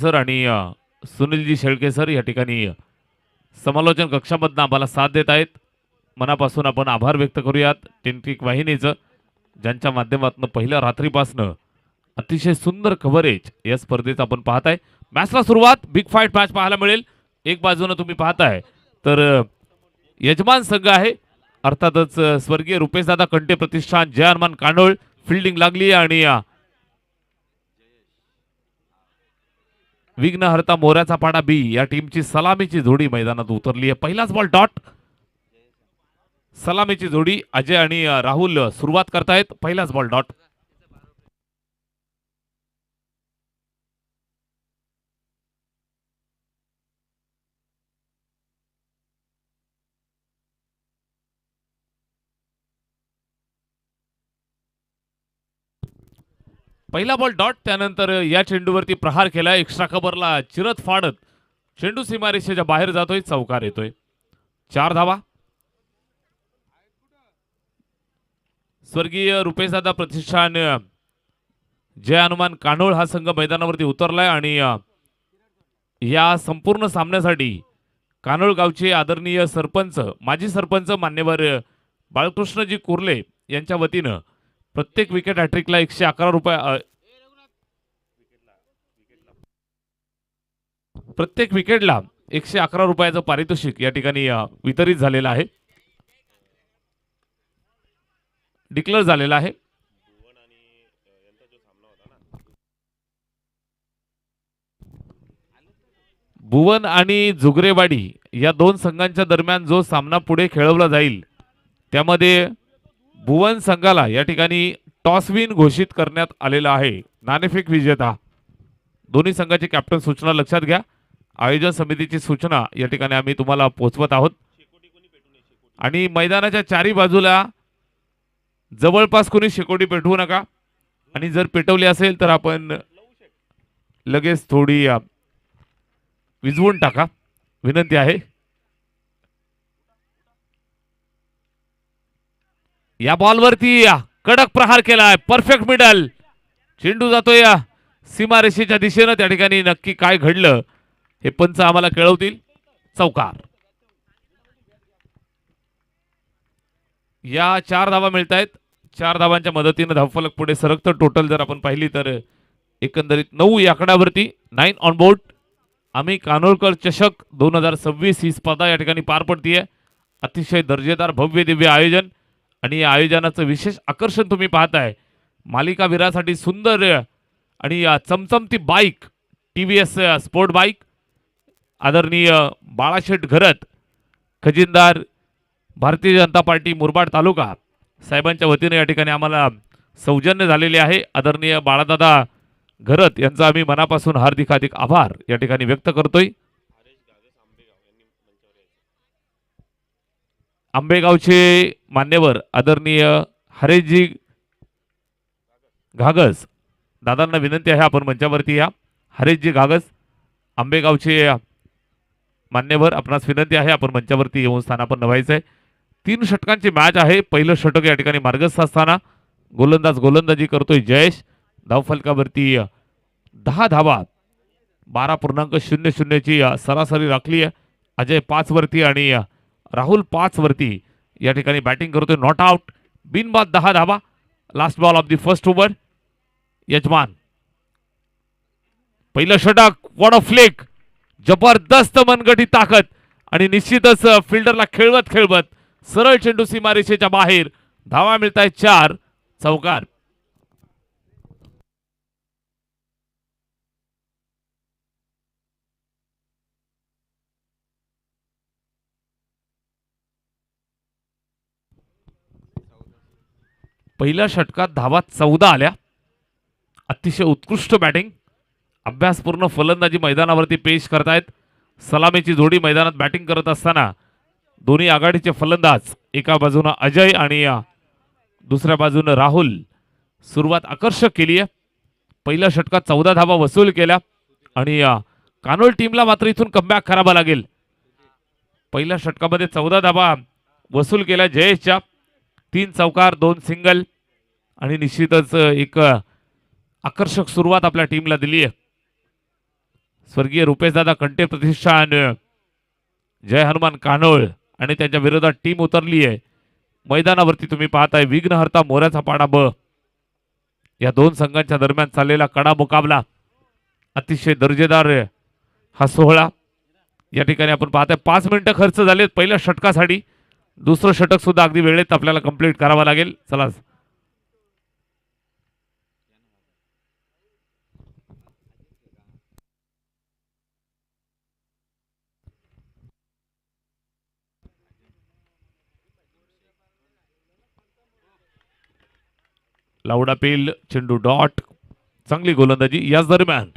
Sir आणि Sunilji Shelke sir या ठिकाणी समालोचन कक्षामधनं आम्हाला साथ देत आहेत. मनापासून आपण आभार व्यक्त करूयात टेंटिक वाहिनीचं, ज्यांच्या माध्यमातून पहिल्या रात्रीपासनं अतिशय सुंदर कव्हरेज या स्पर्धेत आपण पाहताय. मॅचला सुरुवात बिग फाईट मॅच पाहायला मिळेल. एक बाजूने तुम्ही पाहताय तर यजमान संघ आहे अर्थातच स्वर्गीय रुपेशदादा कंटे प्रतिष्ठान जय हनुमान कानोळ. फिल्डिंग लागली आणि विघ्नहर्ता मोऱ्याचा पाडा बी या टीमची सलामीची जोडी मैदानात उतरली आहे. पहिलाच बॉल डॉट. सलामीची जोडी अजय आणि राहुल सुरुवात करतायत. पहिलाच बॉल डॉट. पहिला बॉल डॉट. त्यानंतर या चेंडूवरती प्रहार केला. एक्स्ट्रा कव्हरला चिरत फाडत चेंडू सीमारेषेच्या बाहेर जातोय. चौकार येतोय. 4 धावा. स्वर्गीय रुपेशदादा प्रतिष्ठान जय हनुमान कानोळ हा संघ मैदानावरती उतरलाय आणि या संपूर्ण सामन्यासाठी कानोळ गावचे आदरणीय सरपंच माजी सरपंच मान्यवर बाळकृष्णजी कुर्ले यांच्या वतीनं प्रत्येक विकेट हॅट्रिकला 111 रुपये प्रत्येक विकेटला 111 रुपयाचं पारितोषिक या ठिकाणी वितरित झालेलं आहे, डिक्लेअर झालेला आहे. भुवन आणि जुगरेवाडी या दोन संघांच्या दरम्यान जो सामना पुढे खेळवला जाईल त्यामध्ये भुवन संघाला या ठिकाणी टॉस विन घोषित करण्यात आलेला आहे. नाणेफेक विजेता. दोन्ही संघाची कॅप्टन सूचना लक्षात घ्या. आयोजन समितीची सूचना या ठिकाणी आम्ही तुम्हाला पोहोचवत आहोत. आणि मैदानाच्या चारी बाजूला जवळपास कोणी शेकोटी पेटवू नका आणि जर पेटवली असेल तर आपण लगेच थोडी विझवून टाका, विनंती आहे. या बॉलवरती कडक प्रहार केलाय. Perfect middle. चेंडू जातोय सीमारेषेच्या दिशेनं. त्या ठिकाणी नक्की काय घडलं हे पंच आम्हाला कळवतील. चौकार. या 4 धावा मिळत आहेत. 4 धावांच्या मदतीने धावफलक पुढे सरकतं. टोटल जर आपण पाहिली तर एकंदरीत 9 या आकड्यावरती 9 ऑन बोर्ड. आम्ही कानोळकर चषक 2026 ही स्पर्धा या ठिकाणी पार पडतीये. अतिशय दर्जेदार भव्य दिव्य आयोजन आणि या आयोजनाचं विशेष आकर्षण तुम्ही पाहताय. मालिका वीरासाठी सुंदर आणि चमचमती बाईक TVS स्पोर्ट बाईक आदरणीय बाळाशेठ घरत खजिनदार भारतीय जनता पार्टी मुरबाड तालुका साहेबांच्या वतीने या ठिकाणी आम्हाला सौजन्य झालेले आहे. आदरणीय बाळादादा घरत यांचा आम्ही मनापासून हार्दिक आभार या ठिकाणी व्यक्त करतोय. आंबेगावचे मान्यवर आदरणीय हरेशजी घागस दादांना विनंती आहे आपण मंचावरती या. हरेशजी घागस आंबेगावचे मान्यवर आपणास विनंती आहे आपण मंचावरती येऊन स्थानापन्न व्हायचं आहे. 3 षटकांची मॅच आहे. पहिलं षटक या ठिकाणी मार्गस्थ असताना गोलंदाजी करतोय जयेश. धावफलकावरती 10 धावा 12.00 ची सरासरी राखली आहे. अजय 5 वरती आणि राहुल 5 वरती या ठिकाणी बॅटिंग करतोय. Not out. बिनबाद 10 धावा. Last ball of the first over. यजमान पहिलं षटक. What a flick. जबरदस्त मनगटी ताकद आणि निश्चितच फिल्डरला खेळवत सरळ चेंडू सीमारेषेच्या बाहेर. धावा मिळतायत 4. चौकार. पहिल्या षटकात धावा 14 आल्या. अतिशय उत्कृष्ट बॅटिंग. अभ्यासपूर्ण फलंदाजी मैदानावरती पेश करतायत. सलामीची जोडी मैदानात बॅटिंग करत असताना दोन्ही आघाडीचे फलंदाज एका बाजूने अजय आणि दुसऱ्या बाजूने राहुल सुरुवात आकर्षक केली आहे. पहिल्या षटकात 14 धावा वसूल केल्या आणि कानोळ टीमला मात्र इथून कमबॅक करावा लागेल. पहिल्या षटकामध्ये 14 धावा वसूल केल्या जयेशच्या. 3 चौकार 2 सिंगल आणि निश्चितच एक आकर्षक सुरुवात आपल्या टीमला दिली आहे. स्वर्गीय रुपेशदादा कंटे प्रतिष्ठान जय हनुमान कानोळ आणि त्यांच्या विरोधात टीम उतरली आहे मैदानावरती. तुम्ही पाहताय विघ्नहर्ता मोऱ्याचा पाडा ब या दोन संघांच्या दरम्यान चाललेला कडा मुकाबला. अतिशय दर्जेदार हा सोहळा या ठिकाणी आपण पाहताय. 5 मिनिटं खर्च झालेत पहिल्या षटकासाठी. दुसरं षटक सुद्धा अगदी वेळेत आपल्याला कंप्लीट करावं लागेल. चला लावडा पेल चेंडू डॉट. चांगली गोलंदाजी. याच दरम्यान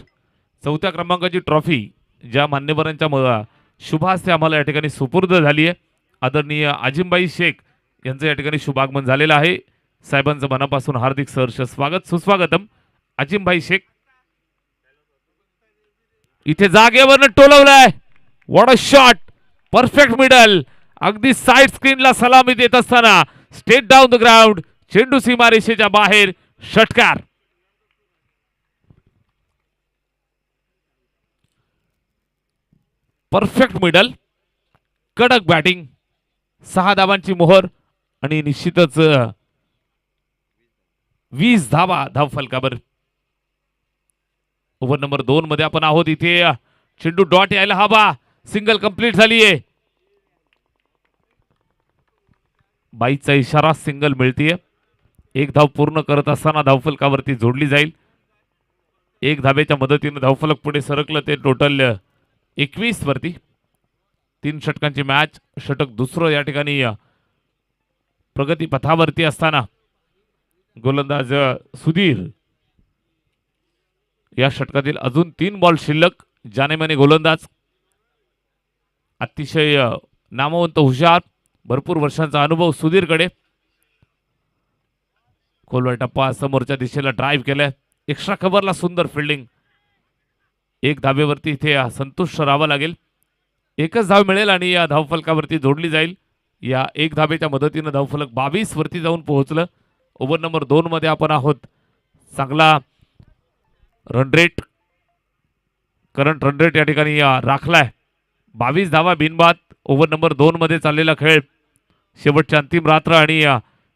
4थ्या क्रमांकाची ट्रॉफी ज्या मान्यवरांच्या शुभास्ते आम्हाला या ठिकाणी सुपूर्द झाली आहे. आदरणीय आजिमबाई शेख यांचं या ठिकाणी शुभागमन झालेलं आहे. साहेबांचं मनापासून हार्दिक सहर्ष स्वागत सुस्वागतम. आजिमबाई शेख इथे जागेवरनं टोलवलाय. What a shot. Perfect middle. अगदी साइड स्क्रीनला सलामी देत असताना स्ट्रेट डाऊन द ग्राउंड. चेंडू सीमारेषेच्या बाहेर. षटकार. Perfect middle. कडक बॅटिंग. 6 धावांची मोहर आणि निश्चितच 20 धावा धावफलकावर. ओव्हर नंबर 2 मध्ये आपण आहोत. इथे चेंडू डॉट यायला हवा. सिंगल कंप्लीट झालीये. बाईचा इशारा. सिंगल मिळतीये. 1 धाव पूर्ण करत असताना धावफलकावरती जोडली जाईल. 1 धावेच्या मदतीने धावफलक पुढे सरकलं ते टोटल 21 वरती. 3 षटकांची मॅच. षटक दुसरं या ठिकाणी प्रगती पथावरती असताना गोलंदाज सुधीर. या षटकातील अजून 3 बॉल शिल्लक. जानेमाने गोलंदाज. अतिशय नामवंत हुशार. भरपूर वर्षांचा अनुभव सुधीरकडे. खोलवर टप्पा. समोरच्या दिशेला ड्राईव्ह केलाय. एक्स्ट्रा कव्हरला सुंदर फिल्डिंग. 1 धावेवरती इथे संतुष्ट राहावं लागेल. 1च धाव मिळेल आणि या धावफलकावरती जोडली जाईल. या 1 धावेच्या मदतीने धावफलक 22 वरती जाऊन पोहोचलं. ओव्हर नंबर 2 मध्ये आपण आहोत. चांगला run rate. Current run rate या ठिकाणी राखलाय. 22 धावा बिनबाद. ओव्हर नंबर 2 मध्ये चाललेला खेळ. शेवटच्या अंतिम रात्र आणि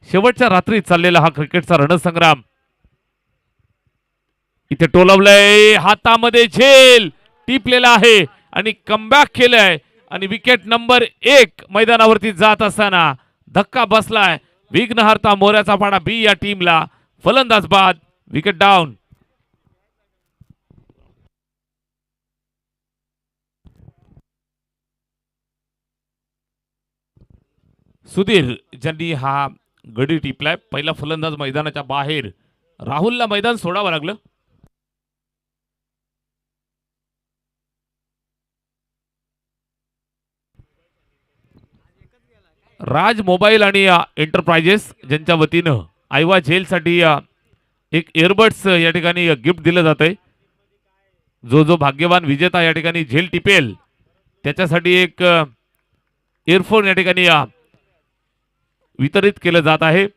शेवटच्या रात्री चाललेला हा क्रिकेटचा रणसंग्राम. इथे टोलवलंय. हातामध्ये झेल टिपलेला आहे आणि कमबॅक केलंय आणि विकेट नंबर 1 मैदानावरती जात असताना धक्का बसलाय. विघ्नहर्ता मोऱ्याचा पाडा बी या टीमला. फलंदाज बाद. Wicket down. सुधीर ज्यांनी हा गडी टिपलाय. पहिला फलंदाज मैदानाच्या बाहेर. राहुलला मैदान सोडावं लागलं. राज मोबाईल आणि एंटरप्राइजेस ज्यांच्या वतीनं आयवा झेलसाठी एक एअरबड्स या ठिकाणी गिफ्ट दिलं जातंय. जो भाग्यवान विजेता या ठिकाणी झेल टिपेल त्याच्यासाठी एक इयरफोन या ठिकाणी वितरित केलं जात आहे.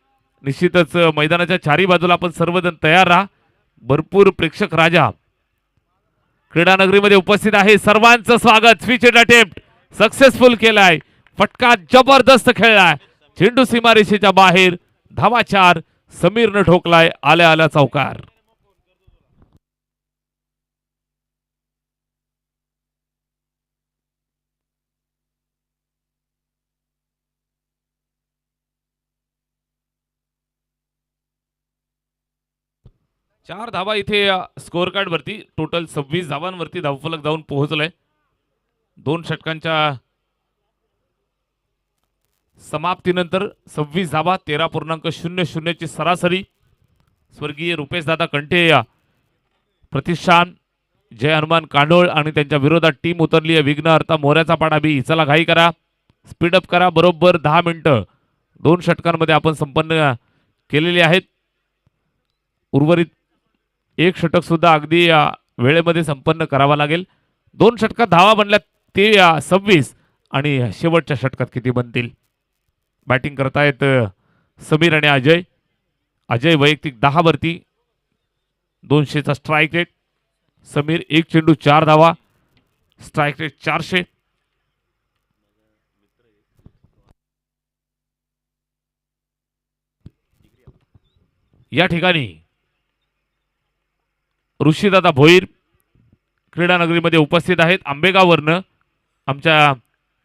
निश्चितच मैदानाच्या चारी बाजूला आपण सर्वजण तयार राहा. भरपूर प्रेक्षक राजा क्रीडानगरीमध्ये उपस्थित आहे. सर्वांचं स्वागत. स्विच अटेम्प्ट सक्सेसफुल केलाय. फटका जबरदस्त खेळलाय. चेंडू सीमारेषेच्या बाहेर. धावा 4. समीरनं ठोकलाय. आल्या आल्या चौकार. चार धावा इथे स्कोअर कार्ड वरती. टोटल 26 धावांवरती धावफलक जाऊन पोहोचलंय. 2 षटकांच्या समाप्तीनंतर 26 धावा. 13.00 ची सरासरी. स्वर्गीय रुपेशदादा कंटे या प्रतिष्ठान जय हनुमान कानोळ आणि त्यांच्या विरोधात टीम उतरली आहे. विघ्नहर्ता मोऱ्याचा पाडा बी. चला घाई करा. स्पीडअप करा. बरोबर 10 मिनिटं 2 षटकांमध्ये आपण संपन्न केलेली आहेत. उर्वरित 1 षटक सुद्धा अगदी वेळेमध्ये संपन्न करावा लागेल. 2 षटकात धावा बनल्या ते 26 आणि शेवटच्या षटकात किती बनतील. बॅटिंग करतायत समीर आणि अजय. अजय वैयक्तिक 10 वरती 200 चा स्ट्राइक रेट. समीर 1 चेंडू 4 धावा. Strike rate 400. या ठिकाणी ऋषीदादा भोईर क्रीडा नगरीमध्ये उपस्थित आहेत. आंबेगाववरनं आमच्या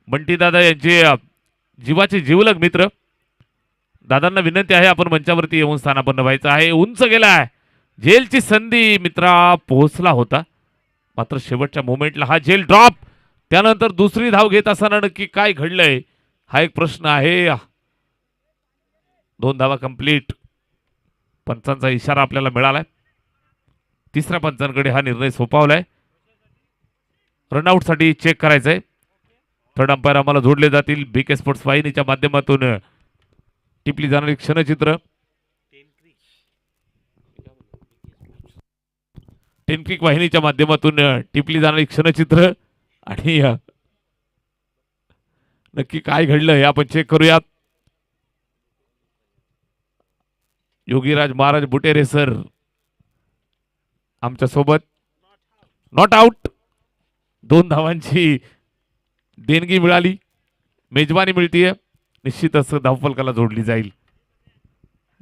बंटीदादा यांचे जीवाचे जीवलग मित्र. दादांना विनंती आहे आपण मंचावरती येऊन स्थानापन्न व्हायचं आहे. उंच गेलाय, झेलची संधी मित्रा पोहोचला होता, मात्र शेवटच्या मोमेंटला हा झेल ड्रॉप. त्यानंतर दुसरी धाव घेत असताना नक्की काय घडलंय हा एक प्रश्न आहे. 2 धावा कंप्लीट. पंचांचा इशारा आपल्याला मिळालाय. तिसऱ्या पंचांकडे हा निर्णय सोपवलाय. रनआउटसाठी चेक करायचंय. थर्ड अंपायर आम्हाला जोडले जातील बीके स्पोर्ट्स वाहिनीच्या माध्यमातून टिपली जाणारी क्षणचित्र. टेनक्रिक वाहिनीच्या माध्यमातून टिपली जाणारी क्षणचित्र आणि नक्की काय घडलं हे आपण चेक करूयात. योगीराज महाराज बुटेरे सर आमच्या सोबत. Not out. 2 धावांची देणगी मिळाली, मेजबानी मिळतीये. निश्चितच धावफलकाला जोडली जाईल.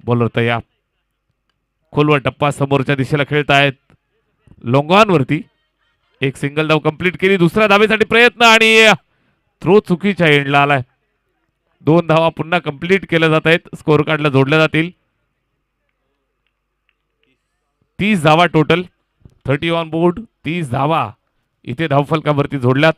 बॉलर तयार. खोलवर टप्पा समोरच्या दिशेला खेळतायत लोंगॉनवरती. एक सिंगल धाव कंप्लीट केली. दुसऱ्या धावेसाठी प्रयत्न आणि थ्रो चुकीच्या एंडला आलाय. 2 धावा पुन्हा कंप्लीट केल्या जात आहेत. स्कोर कार्डला जोडल्या जातील. 30 धावा टोटल. 30 on board. 30 धावा इथे धावफलकावरती जोडल्यात.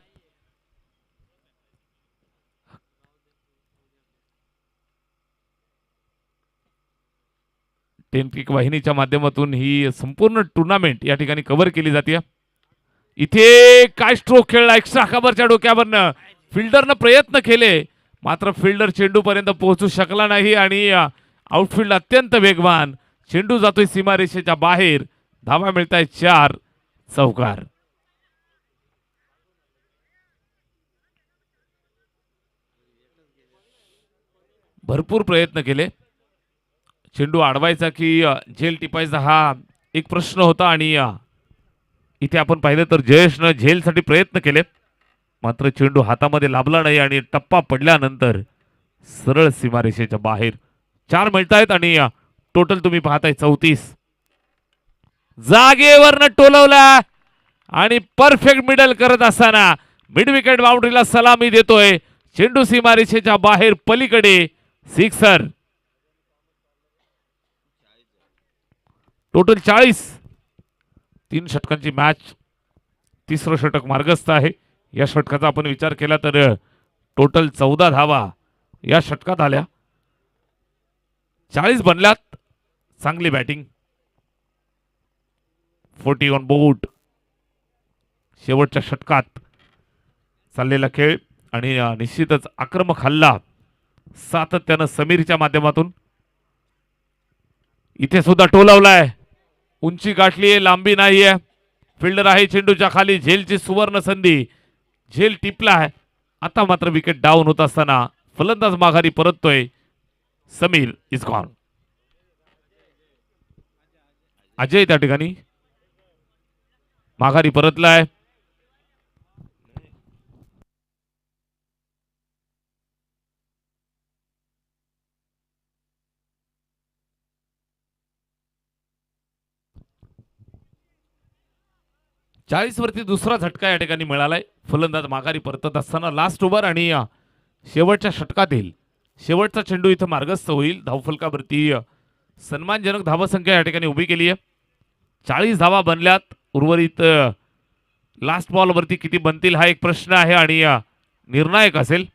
टेनक्रिक वाहिनीच्या माध्यमातून ही संपूर्ण टुर्नामेंट या ठिकाणी कव्हर केली जाते. इथे काय स्ट्रोक खेळला एक्स्ट्रा कव्हरच्या डोक्यावरनं. फिल्डरनं प्रयत्न केले, मात्र फिल्डर चेंडू पर्यंत पोहोचू शकला नाही आणि आउटफील्ड अत्यंत वेगवान. चेंडू जातोय सीमारेषेच्या बाहेर. धावा मिळतायत 4. चौकार. भरपूर प्रयत्न केले. चेंडू अडवायचा की झेल टिपायचा हा एक प्रश्न होता आणि इथे आपण पाहिलं तर जयेशनं झेलसाठी प्रयत्न केले, मात्र चेंडू हातामध्ये लाभला नाही आणि टप्पा पडल्यानंतर सरळ सीमारेषेच्या बाहेर. 4 मिळतायत आणि टोटल तुम्ही पाहताय 34. जागेवरनं टोलवला आणि परफेक्ट मिडल करत असताना मिड विकेट बाउंड्रीला सलामी देतोय. चेंडू सीमारेषेच्या बाहेर पलीकडे. सिक्सर. टोटल 40. 3 षटकांची मॅच. तिसरं षटक मार्गस्थ आहे. या षटकाचा आपण विचार केला तर टोटल 14 धावा या षटकात आल्या. 40 बनल्यात. चांगली बॅटिंग. 40 on board. शेवटच्या षटकात चाललेला खेळ आणि निश्चितच आक्रमक हल्ला सातत्यानं समीरच्या माध्यमातून. इथे सुद्धा टोलावलाय. उंची गाठली, लांबी नाहीये. फिल्डर आहे चेंडूच्या खाली. झेलची सुवर्ण संधी. झेल टिपला आहे. आता मात्र विकेट डाऊन होत असताना फलंदाज माघारी परततोय. Sameer is gone. अजय त्या ठिकाणी माघारी परतलाय. चाळीस वरती दुसरा झटका या ठिकाणी मिळालाय. फलंदाज माघारी परतत असताना लास्ट ओव्हर आणि शेवटच्या षटकातील शेवटचा चेंडू इथं मार्गस्थ होईल. धावफलकावरती सन्मानजनक धावसंख्या या ठिकाणी उभी केली आहे. 40 धावा बनल्यात. उर्वरित लास्ट बॉल वरती किती बनतील हा एक प्रश्न आहे आणि निर्णायक असेल.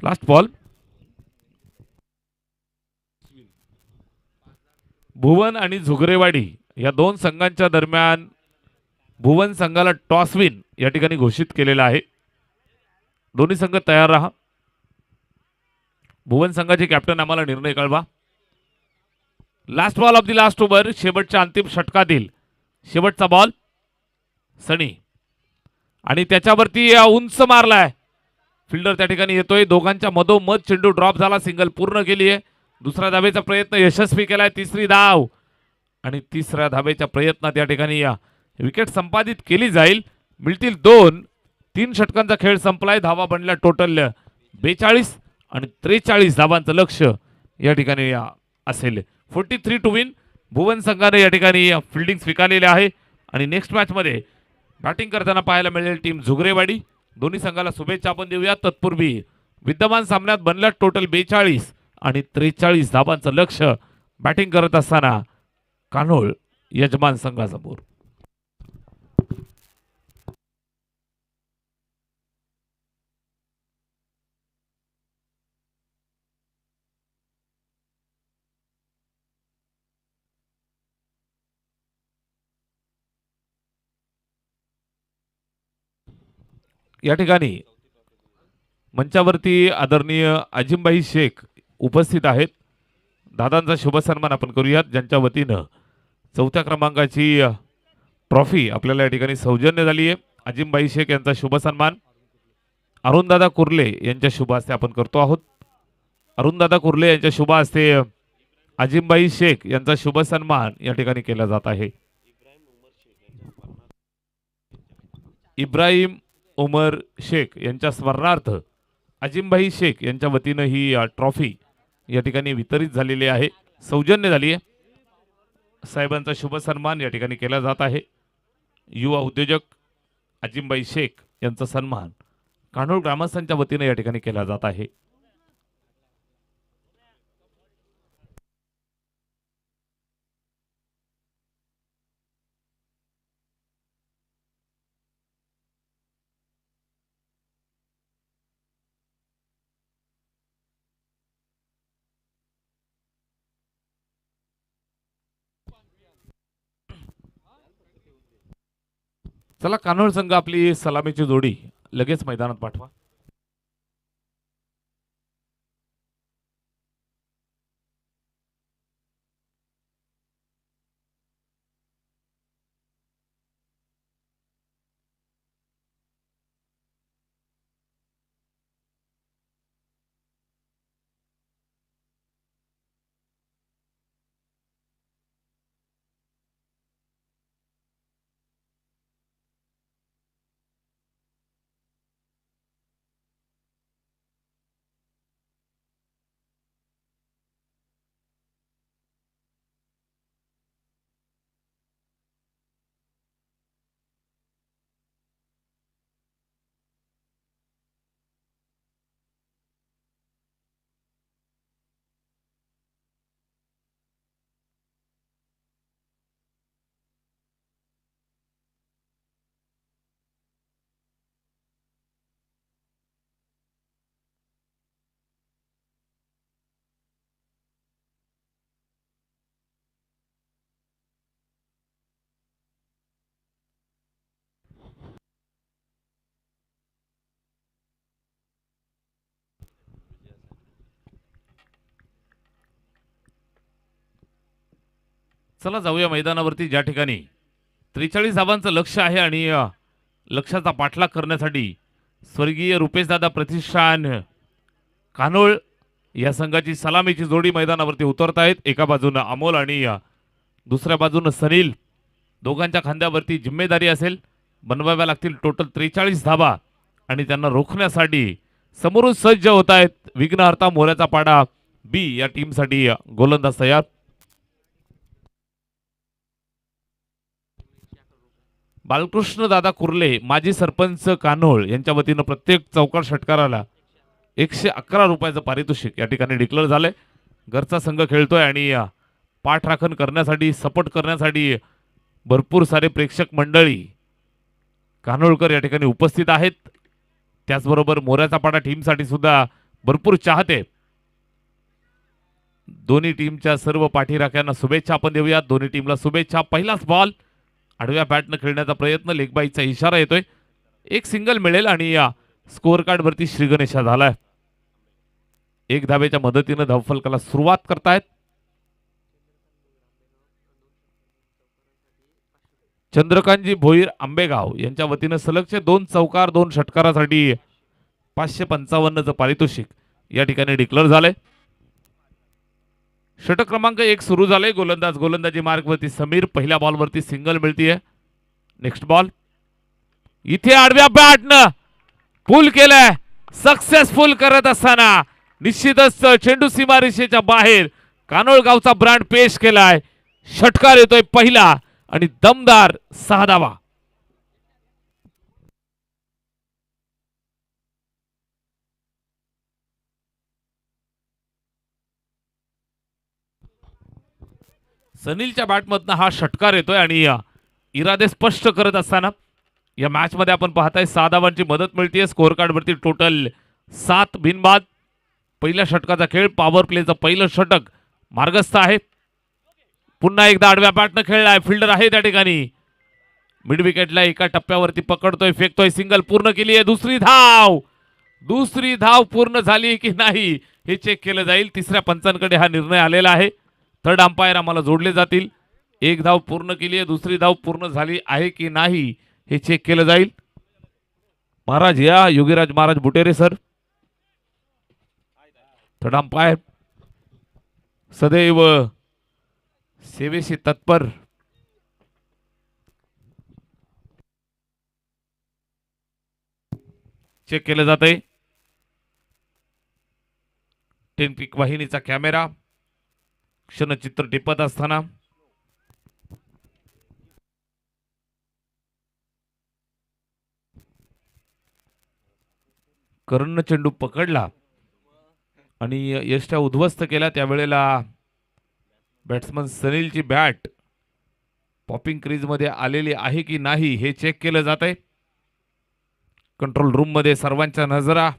Last ball. भुवन आणि झुगरेवाडी या 2 संघांच्या दरम्यान भुवन संघाला टॉस विन या ठिकाणी घोषित केलेला आहे. दोन्ही संघ तयार राहा. भुवन संघाचे कॅप्टन आम्हाला निर्णय कळवा. Last ball of the last over. शेवटच्या अंतिम षटकातील शेवटचा बॉल. सनी आणि त्याच्यावरती उंच मारलाय. फिल्डर त्या ठिकाणी येतोय, दोघांच्या मधोमध चेंडू ड्रॉप झाला, सिंगल पूर्ण केली आहे. दुसऱ्या धावेचा प्रयत्न यशस्वी केलाय, तिसरी धाव आणि तिसऱ्या धावेच्या प्रयत्नात या ठिकाणी या विकेट संपादित केली जाईल. मिळतील 2. 3 षटकांचा खेळ संपलाय. धावा बनल्या टोटल 42 आणि 43 धावांचं लक्ष या ठिकाणी असेल. 43 टू विन. भुवन संघाने या ठिकाणी फिल्डिंग स्वीकारलेली आहे आणि नेक्स्ट मॅच मध्ये बॅटिंग करताना पाहायला मिळेल टीम झुगरेवाडी. दोन्ही संघाला शुभेच्छा आपण देऊया. तत्पूर्वी विद्यमान सामन्यात बनल्या टोटल 42 आणि 43 धावांचं लक्ष बॅटिंग करत असताना कान्होळ यजमान संघासमोर. या ठिकाणी मंचावरती आदरणीय अजिमभाई शेख उपस्थित आहेत. दादांचा शुभ सन्मान आपण करूयात, ज्यांच्या वतीनं 4थ्या क्रमांकाची ट्रॉफी आपल्याला या ठिकाणी सौजन्य झाली आहे. अजिमभाई शेख यांचा शुभ सन्मान अरुणदादा कुर्ले यांच्या शुभ हस्ते आपण करतो आहोत. अरुणदादा कुर्ले यांच्या शुभ हस्ते अजिमभाई शेख यांचा शुभ सन्मान या ठिकाणी केला जात आहे. इब्राहिम उमर शेख यांच्या स्मरणार्थ अजिमभाई शेख यांच्या वतीनं ही ट्रॉफी या ठिकाणी वितरित झालेली आहे, सौजन्य झाली आहे. साहेबांचा शुभ सन्मान या ठिकाणी केला जात आहे. युवा उद्योजक अजिमभाई शेख यांचा सन्मान कान्होळ ग्रामस्थांच्या वतीनं या ठिकाणी केला जात आहे. चला कान्होळ संघ आपली सलामीची जोडी लगेच मैदानात पाठवा. चला जाऊया मैदानावरती, ज्या ठिकाणी 43 धावांचं लक्ष आहे आणि लक्षाचा पाठलाग करण्यासाठी स्वर्गीय रुपेशदादा प्रतिष्ठान कान्होळ या संघाची सलामीची जोडी मैदानावरती उतरत आहेत. एका बाजूने अमोल आणि दुसऱ्या बाजूने सनील. दोघांच्या खांद्यावरती जिम्मेदारी असेल. बनवाव्या लागतील टोटल 43 धावा आणि त्यांना रोखण्यासाठी समोरून सज्ज होत आहेत विघ्नहर्ता मोऱ्याचा पाडा बी या टीमसाठी गोलंदाज तयार. बालकृष्ण दादा कुर्ले माजी सरपंच कान्होळ यांच्या वतीनं प्रत्येक चौकार षटकाराला 111 रुपयाचं पारितोषिक या ठिकाणी डिक्लेअर झालंय. घरचा संघ खेळतोय आणि पाठराखण करण्यासाठी सपोर्ट करण्यासाठी भरपूर सारे प्रेक्षक मंडळी कान्होळकर या ठिकाणी उपस्थित आहेत. त्याचबरोबर मोऱ्याचा पाडा टीमसाठी सुद्धा भरपूर चाहते. दोन्ही टीमच्या सर्व पाठीराख्यांना शुभेच्छा आपण देऊयात. दोन्ही टीमला शुभेच्छा. पहिलाच बॉल आडव्या बॅटनं खेळण्याचा प्रयत्न, लेगबाईचा इशारा येतोय. एक सिंगल मिळेल आणि या स्कोअर कार्ड वरती श्री गणेशा झालाय. एक धावेच्या मदतीने धावफलकाला सुरुवात करतायत. चंद्रकांतजी भोईर आंबेगाव यांच्या वतीने सलगचे 2 चौकार 2 षटकारासाठी 555चं पारितोषिक या ठिकाणी डिक्लेअर झालंय. षटक क्रमांक 1 सुरू झालंय. गोलंदाजी मार्गवरती समीर. पहिल्या बॉलवरती सिंगल मिळतीये. नेक्स्ट बॉल इथे आडव्या बॅटनं पुल केलंय. सक्सेसफुल करत असताना निश्चितच चेंडू सीमारेषेच्या बाहेर कानोळगावचा ब्रँड पेश केलाय. षटकार येतोय पहिला आणि दमदार 6 धावा. सनीलच्या बॅटमधनं हा षटकार येतोय आणि इरादे स्पष्ट करत असताना या मॅच मध्ये आपण पाहताय 6 धावांची मदत मिळते. स्कोअर कार्ड वरती टोटल 7 बिनबाद. पहिल्या षटकाचा खेळ पॉवर प्लेचं पहिलं षटक मार्गस्थ आहे. पुन्हा एकदा आडव्या बॅटनं खेळलाय. फिल्डर आहे त्या ठिकाणी. मिड विकेटला एका टप्प्यावरती पकडतोय, फेकतोय. सिंगल पूर्ण केली आहे. दुसरी धाव पूर्ण झाली की नाही हे चेक केलं जाईल. तिसऱ्या पंचांकडे हा निर्णय आलेला आहे. थर्ड अंपायर आम्हाला जोडले जातील. एक धाव पूर्ण केली आहे, दुसरी धाव पूर्ण झाली आहे की नाही हे चेक केलं जाईल. महाराज या Yogiraj Maharaj Butere sir. Third umpire सदैव सेवेशी तत्पर. चेक केलं जातंय. टेनपिक वाहिनीचा कॅमेरा क्षणचित्र टिपत असताना करणनं चेंडू पकडला आणि यष्ट्या उद्ध्वस्त केला. त्यावेळेला बॅट्समन सनीलची बॅट पॉपिंग क्रीज मध्ये आलेली आहे की नाही हे चेक केलं जात आहे. कंट्रोल रूम मध्ये सर्वांच्या नजरा,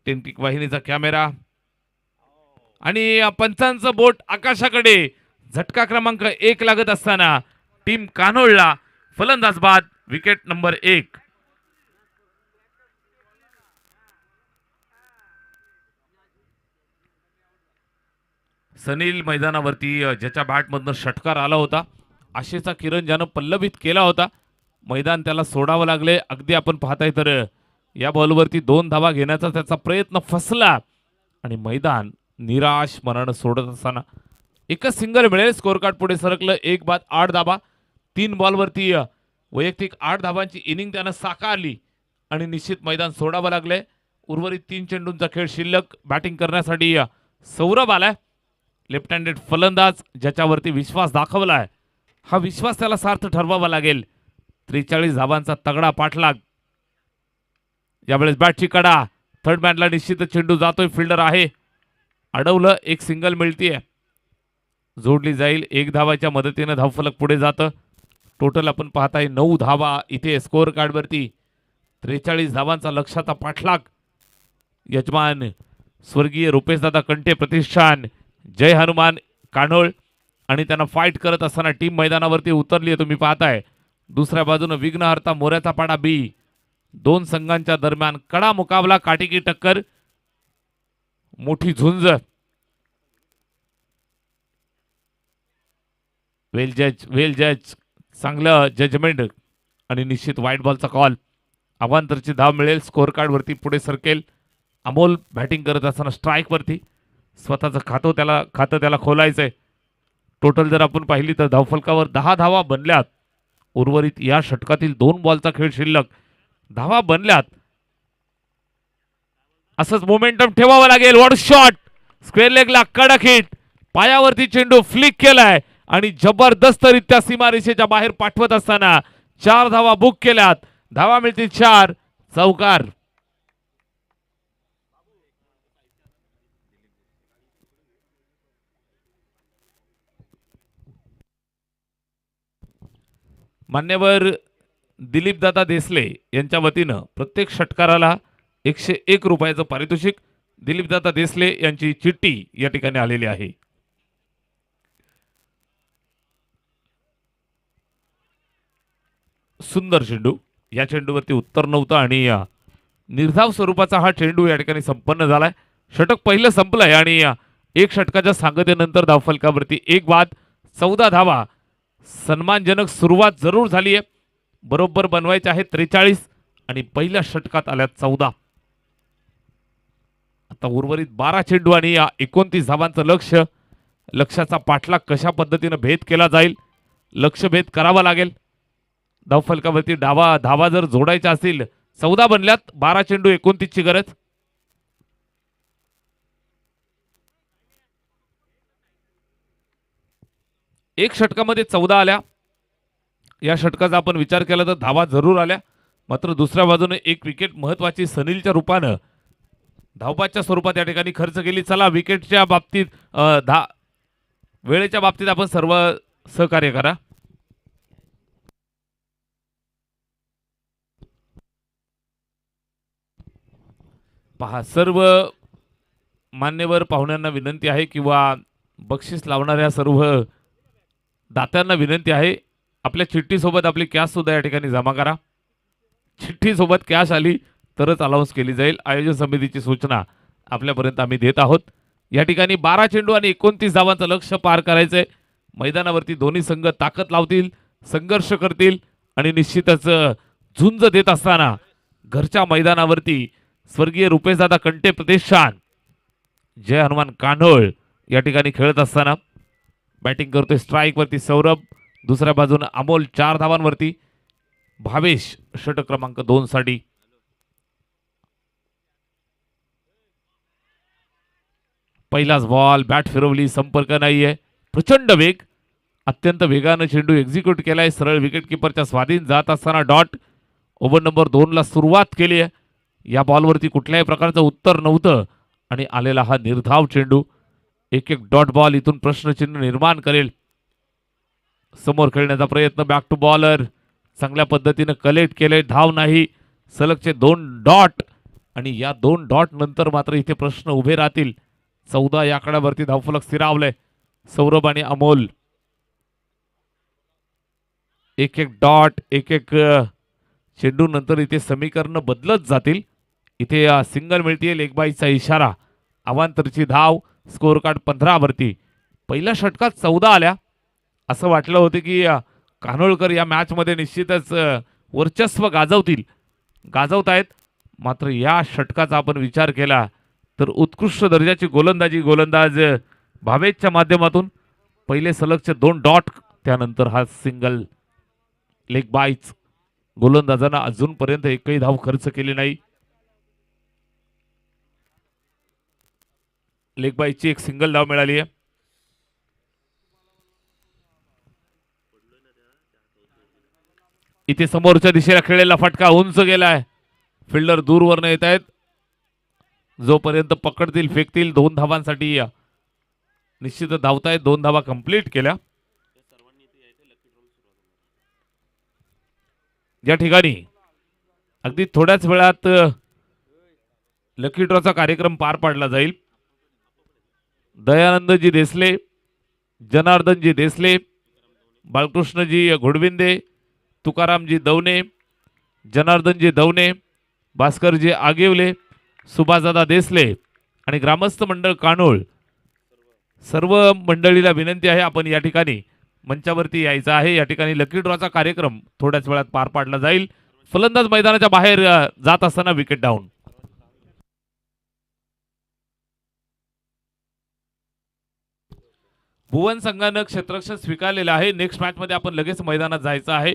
टेनपिक वाहिनीचा कॅमेरा आणि पंचांचं बोट आकाशाकडे. झटका क्रमांक 1 लागत असताना टीम कान्होळला फलंदाज बाद. Wicket number 1. सनील मैदानावरती ज्याच्या बॅटमधनं षटकार आला होता, आशेचा किरण ज्यानं पल्लवित केला होता, मैदान त्याला सोडावं लागले. अगदी आपण पाहताय तर या बॉलवरती 2 धावा घेण्याचा त्याचा प्रयत्न फसला आणि मैदान निराश मनानं सोडत असताना एकच सिंगल मिळेल. स्कोअर कार्ड पुढे सरकलं. 1 बाद 8 धावा. 3 बॉलवरती वैयक्तिक 8 धावांची इनिंग त्यानं साकारली आणि निश्चित मैदान सोडावं लागले. उर्वरित 3 चेंडूंचा खेळ शिल्लक. बॅटिंग करण्यासाठी सौरभ आलाय. लेफ्ट हँडेड फलंदाज ज्याच्यावरती विश्वास दाखवलाय, हा विश्वास त्याला सार्थ ठरवावा लागेल. 43 धावांचा तगडा पाठलाग. यावेळेस बॅटची कडा. थर्ड मॅनला निश्चित चेंडू जातोय. फिल्डर आहे. अडवलं. एक सिंगल मिळतीये. जोडली जाईल. 1 धावाच्या मदतीने धावफलक पुढे जातं. टोटल आपण पाहताय 9 धावा इथे स्कोअर कार्ड वरती. 43 धावांचा लक्षाचा पाठलाग. यजमान स्वर्गीय रुपेशदादा कंटे प्रतिष्ठान जय हनुमान कान्होळ आणि त्यांना फाईट करत असताना टीम मैदानावरती उतरली आहे. तुम्ही पाहताय दुसऱ्या बाजूने विघ्नहर्ता मोऱ्याचा पाडा बी. 2 संघांच्या दरम्यान कडा मुकाबला, काटेकी टक्कर, मोठी झुंज. वेल जज चांगलं जजमेंट आणि निश्चित व्हाईट बॉलचा कॉल. अवांतरची धाव मिळेल. स्कोअर कार्ड वरती पुढे सरकेल. अमोल बॅटिंग करत असताना स्ट्राईक वरती. स्वतःचं खातं त्याला खोलायचंय. टोटल जर आपण पाहिली तर धावफलकावर 10 धावा बनल्यात. उर्वरित या षटकातील 2 बॉलचा खेळ शिल्लक. धावा बनल्यात. असंच मोमेंटम ठेवावं लागेल. What shot. स्क्वेअर लेगला कडक हिट. पायावरती चेंडू फ्लिक केलाय आणि जबरदस्तरित्या सीमारेषेच्या बाहेर पाठवत असताना 4 धावा बुक केल्यात. धावा मिळतील 4. चौकार. मान्यवर दिलीपदादा देसले यांच्या वतीनं प्रत्येक षटकाराला 101 रुपयाचं पारितोषिक. दिलीपदादा देसले यांची चिठ्ठी या ठिकाणी आलेली आहे. सुंदर चेंडू. या चेंडूवरती उत्तर नव्हतं आणि निर्धाव स्वरूपाचा हा चेंडू या ठिकाणी संपन्न झालाय. षटक पहिलं संपलंय आणि 1 षटकाच्या सांगतेनंतर धावफलकावरती 1 बाद 14 धावा. सन्मानजनक सुरुवात जरूर झाली आहे. बरोबर बनवायचे आहे 43 आणि पहिल्या षटकात आल्यात 14. आता उर्वरित 12 चेंडू आणि 29 धावांचं लक्ष्य. लक्ष्याचा पाठलाग कशा पद्धतीने भेद केला जाईल, लक्ष्य भेद करावा लागेल. धावफलकावरती धावा जर जोडायच्या असतील, 14 बनल्यात, 12 चेंडू 29 ची गरज. एक षटकामध्ये 14 आल्या. या षटकाचा आपण विचार केला तर धावा जरूर आल्या, मात्र दुसऱ्या बाजूने एक विकेट महत्वाची सनीलच्या रूपानं धावपाच्या स्वरूपात या ठिकाणी खर्च केली. चला विकेटच्या बाबतीत वेळेच्या बाबतीत आपण सर्व सहकार्य करा. पहा, सर्व मान्यवर पाहुण्यांना विनंती आहे किंवा बक्षीस लावणाऱ्या सर्व दात्यांना विनंती आहे, आपल्या चिठ्ठीसोबत आपली कॅश सुद्धा या ठिकाणी जमा करा. चिठ्ठीसोबत कॅश आली तरच अलाउन्स केली जाईल. आयोजन समितीची सूचना आपल्यापर्यंत आम्ही देत आहोत. या ठिकाणी 12 चेंडू आणि 29 धावांचं लक्ष्य पार करायचंय. मैदानावरती दोन्ही संघ ताकद लावतील, संघर्ष करतील आणि निश्चितच झुंज देत असताना घरच्या मैदानावरती स्वर्गीय रुपेशदादा कंटे प्रतिष्ठान जय हनुमान कान्होळ या ठिकाणी खेळत असताना बॅटिंग करतोय स्ट्राईक वरती सौरभ, दुसऱ्या बाजूने अमोल 4 धावांवरती, भावेश षटक क्रमांक 2 साठी. पहिलाच बॉल, बॅट फिरवली, संपर्क नाहीये, प्रचंड वेग, अत्यंत वेगानं चेंडू एक्झिक्यूट केलाय. सरळ विकेट किपरच्या स्वाधीन जात असताना डॉट. ओव्हर नंबर 2 ला सुरुवात केली आहे. या बॉलवरती कुठल्याही प्रकारचं उत्तर नव्हतं आणि आलेला हा निर्धाव चेंडू एक एक डॉट बॉल इथून प्रश्नचिन्ह निर्माण करेल. समोर खेळण्याचा प्रयत्न, बॅक टू बॉलर, चांगल्या पद्धतीने कलेक्ट केले, धाव नाही, सलगचे 2 डॉट आणि या 2 डॉट नंतर मात्र इथे प्रश्न उभे राहतील. 14 या आकड्यावरती धावफलक स्थिरावलंय. सौरभ आणि अमोल एक एक डॉट, एक एक चेंडू नंतर इथे समीकरण बदलत जातील. इथे सिंगल मिळतीये, लेग बाईचा इशारा, अवांतरची धाव, स्कोर कार्ड 15 वरती. पहिल्या षटकात 14 आल्या. असं वाटलं होतं की कान्होळकर या मॅच मध्ये निश्चितच वर्चस्व गाजवतायत. मात्र या षटकाचा आपण विचार केला तर उत्कृष्ट दर्जाची गोलंदाज भावेशच्या माध्यमातून पहिले सलगचे 2 डॉट, त्यानंतर हा सिंगल लेग बाईच. गोलंदाजांना अजूनपर्यंत एकही धाव खर्च केली नाही. लेग बाईची एक सिंगल धाव मिळाली आहे. इथे समोरच्या दिशेला खेळलेला फटका उंच गेलाय, फिल्डर दूरवर येत आहेत. जोपर्यंत पकडतील, फेकतील, 2 धावांसाठी निश्चित धावतायत. 2 धावा कंप्लीट केल्या. या ठिकाणी अगदी थोड्याच वेळात लकी ड्रॉचा कार्यक्रम पार पाडला जाईल. दयानंदजी देसले, जनार्दनजी देसले, बाळकृष्णजी घोडविंदे, तुकारामजी दवने, जनार्दनजी दवने, भास्करजी आगेवले, सुभाषदादा देसले आणि ग्रामस्थ मंडळ कान्होळ सर्व मंडळीला विनंती आहे, आपण या ठिकाणी मंचावरती यायचं आहे. या ठिकाणी लकी ड्रॉचा कार्यक्रम थोड्याच वेळात पार पाडला जाईल. फलंदाज मैदानाच्या बाहेर जात असताना विकेट डाऊन. भुवन संघानं क्षेत्ररक्षण स्वीकारलेलं आहे. नेक्स्ट मॅच मध्ये आपण लगेच मैदानात जायचं आहे.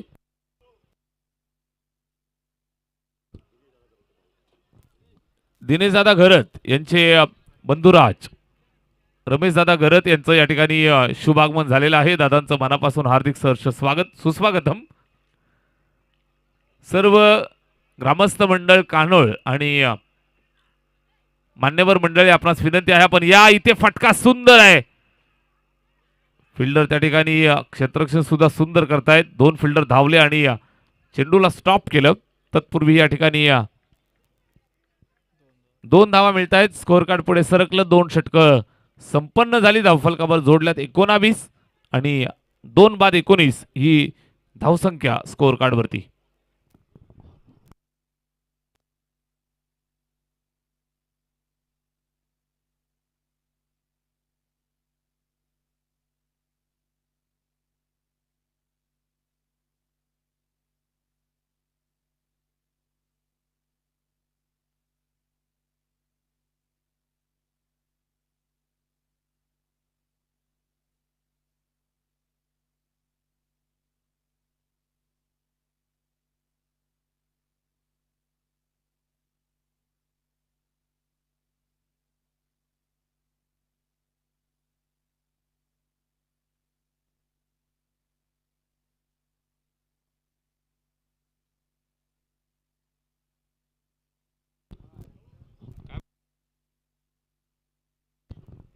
दिनेशदादा घरत यांचे बंधुराज रमेशदादा घरत यांचं या ठिकाणी शुभ आगमन झालेलं आहे. दादांचं मनापासून हार्दिक सहर्ष स्वागत, सुस्वागतम. सर्व ग्रामस्थ मंडळ कान्होळ आणि मान्यवर मंडळी आपणास विनंती आहे, आपण या. इथे फटका सुंदर आहे. फिल्डर त्या ठिकाणी क्षेत्ररक्षण सुद्धा सुंदर करतायत. 2 फिल्डर धावले आणि चेंडूला स्टॉप केलं. तत्पूर्वी या ठिकाणी 2 धावा मिळत आहेत. स्कोर कार्ड पुढे सरकलं. 2 षटकं संपन्न झाली. धावफलकावर जोडल्यात 19 आणि 2 बाद 19 ही धावसंख्या स्कोर कार्ड वरती.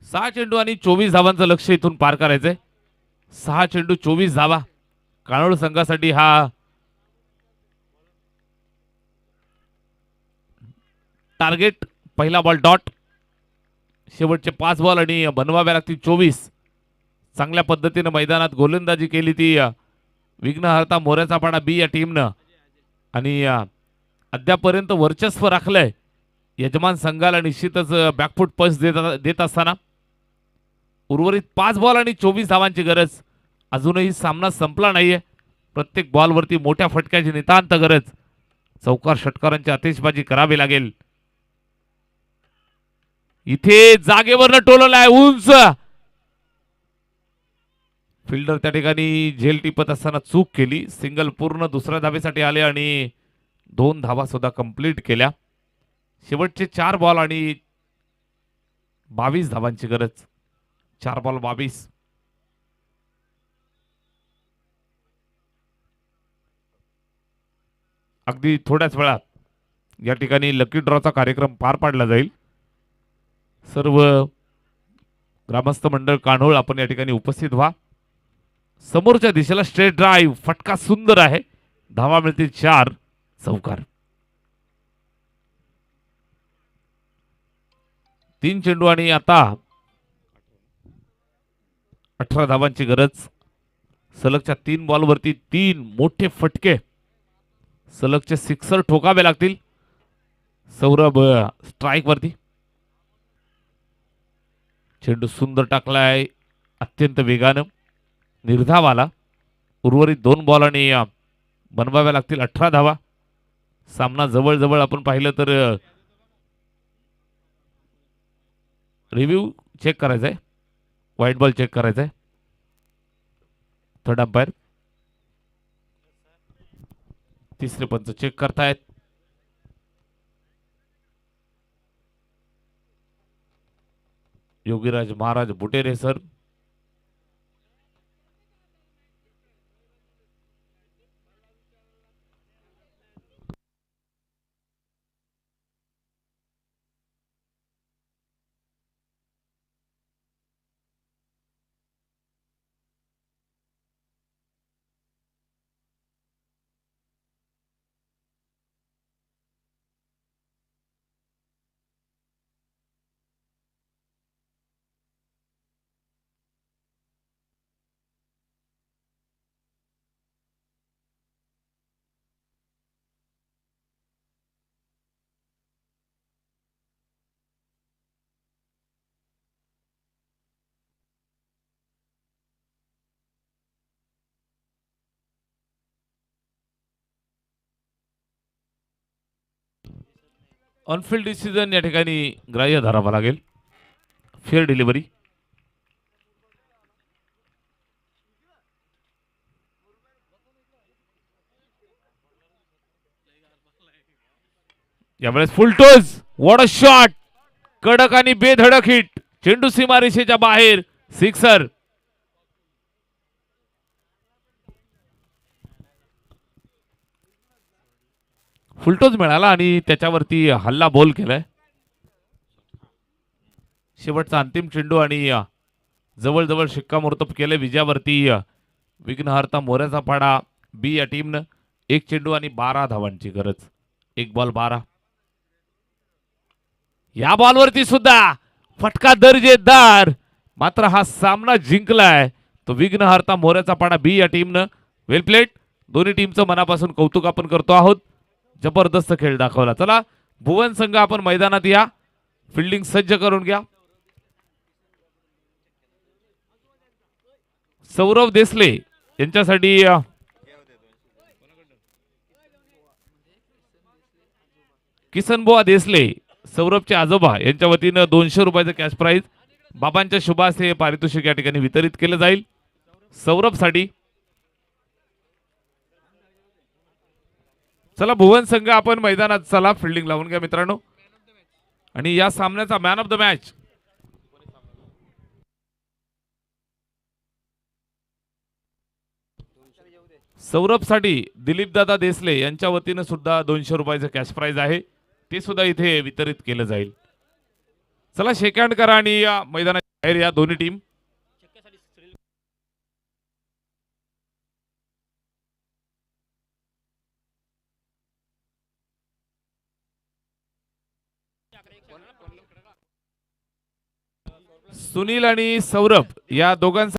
6 चेंडू आणि 24 धावांचं लक्ष्य इथून पार करायचंय. 6 चेंडू 24 धावा कानोड संघासाठी हा टार्गेट. पहिला बॉल डॉट. शेवटचे 5 बॉल आणि बनवाव्या लागतील 24. चांगल्या पद्धतीने मैदानात गोलंदाजी केली ती विघ्नहर्ता मोऱ्याचा पाडा बी या टीमनं आणि अद्यापर्यंत वर्चस्व राखलंय यजमान संघाला. निश्चितच बॅकफूट पंच देत असताना उर्वरित 5 बॉल आणि 24 धावांची गरज. अजूनही सामना संपला नाहीये. प्रत्येक बॉलवरती मोठ्या फटक्याची नितांत गरज. चौकार षटकारांची आतिषबाजी करावी लागेल. इथे जागेवरनं टोलला आहे उंच. फिल्डर त्या ठिकाणी झेल टिपत असताना चूक केली. सिंगल पूर्ण दुसऱ्या धावेसाठी आले आणि 2 धावा सुद्धा कंप्लीट केल्या. शेवटचे 4 बॉल आणि 22 धावांची गरज. 4 बॉल 22. अगदी थोड्याच वेळात या ठिकाणी लकी ड्रॉचा कार्यक्रम पार पाडला जाईल. सर्व ग्रामस्थ मंडळ कान्होळ आपण या ठिकाणी उपस्थित व्हा. समोरच्या दिशेला स्ट्रेट ड्राईव्ह. फटका सुंदर आहे. धावा मिळतील 4. चौकार. 3 चेंडू आणि आता 18 धावांची गरज. सलगच्या 3 बॉलवरती 3 मोठे फटके. सलगचे सिक्सर ठोकावे लागतील. सौरभ स्ट्राईक वरती. चेंडू सुंदर टाकलाय अत्यंत वेगानं. निर्धावाला. उर्वरित 2 बॉल आणि बनवाव्या लागतील 18 धावा. सामना जवळ आपण पाहिलं तर रिव्ह्यू चेक करायचा आहे. व्हाईट बॉल चेक करायचा आहे. थर्ड अंपायर तिसरे पंच चेक करतायत. Yogiraj Maharaj Butere sir. On field decision या ठिकाणी ग्राह्य धरावा लागेल. Fair delivery. यावेळेस फुलटोज. What a shot. कडक आणि बेधडक हिट. चेंडू सीमारेषेच्या बाहेर. सिक्सर. फुलटोज मिळाला आणि त्याच्यावरती हल्ला बॉल केलाय. शेवटचा अंतिम चेंडू आणि जवळ शिक्कामोर्तब केले विजयावरती विघ्नहर्ता मोऱ्याचा पाडा बी या टीमनं. 1 चेंडू आणि 12 धावांची गरज. 1 बॉल 12. या बॉलवरती सुद्धा फटका दर्जेदार. मात्र हा सामना जिंकलाय तो विघ्नहर्ता मोऱ्याचा पाडा बी या टीमनं. वेल प्लेड. दोन्ही टीमचं मनापासून कौतुक आपण करतो आहोत. जबरदस्त खेळ दाखवला. चला भुवन संघ आपण मैदानात या. फिल्डिंग सज्ज करून घ्या. सौरभ देसले यांच्यासाठी किसनबुवा देसले सौरभचे आजोबा यांच्या वतीनं 200 रुपयाचं कॅश प्राइज बाबांच्या शुभासे पारितोषिक या ठिकाणी वितरित केलं जाईल सौरभसाठी. चला भुवन संघ आपण मैदानात चला. फिल्डिंग लावून घ्या मित्रांनो. आणि या सामन्याचा मॅन ऑफ द मॅच सौरभसाठी दिलीपदादा देसले यांच्या वतीनं सुद्धा 200 रुपयाचं कॅश प्राइज आहे. ते सुद्धा इथे वितरित केलं जाईल. चला शेक हँड करा आणि या मैदानात बाहेर या दोन्ही टीम. सुनील आणि सौरभ या दोघांसाठी